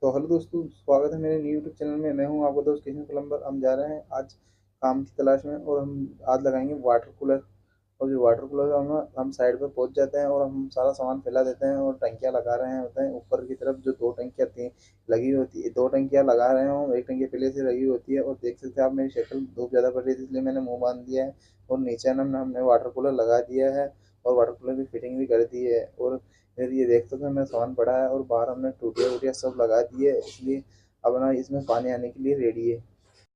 तो हेलो दोस्तों, स्वागत है मेरे न्यू यूट्यूब चैनल में। मैं हूं आपका दोस्त किशन प्लम्बर। हम जा रहे हैं आज काम की तलाश में और हम आज लगाएंगे वाटर कूलर। और जो वाटर कूलर है हम साइड पे पहुंच जाते हैं और हम सारा सामान फैला देते हैं और टंकियां लगा रहे हैं होते हैं ऊपर की तरफ। जो दो टंकियां थी लगी होती है, दो टंकियां लगा रहे हैं हम। एक टंकी पहले से लगी होती है और देख सकते हैं आप, मेरी शक्ल धूप ज़्यादा पड़ रही थी इसलिए मैंने मुंह बांध दिया है। और नीचे ना हमने वाटर कूलर लगा दिया है और वाटर कूलर की फिटिंग भी कर दी है। और फिर ये देख सकते हैं मैं सामान पड़ा है और बाहर हमने टूटियाँ वूटियाँ सब लगा दी है, इसलिए अब ना इसमें पानी आने के लिए रेडी है।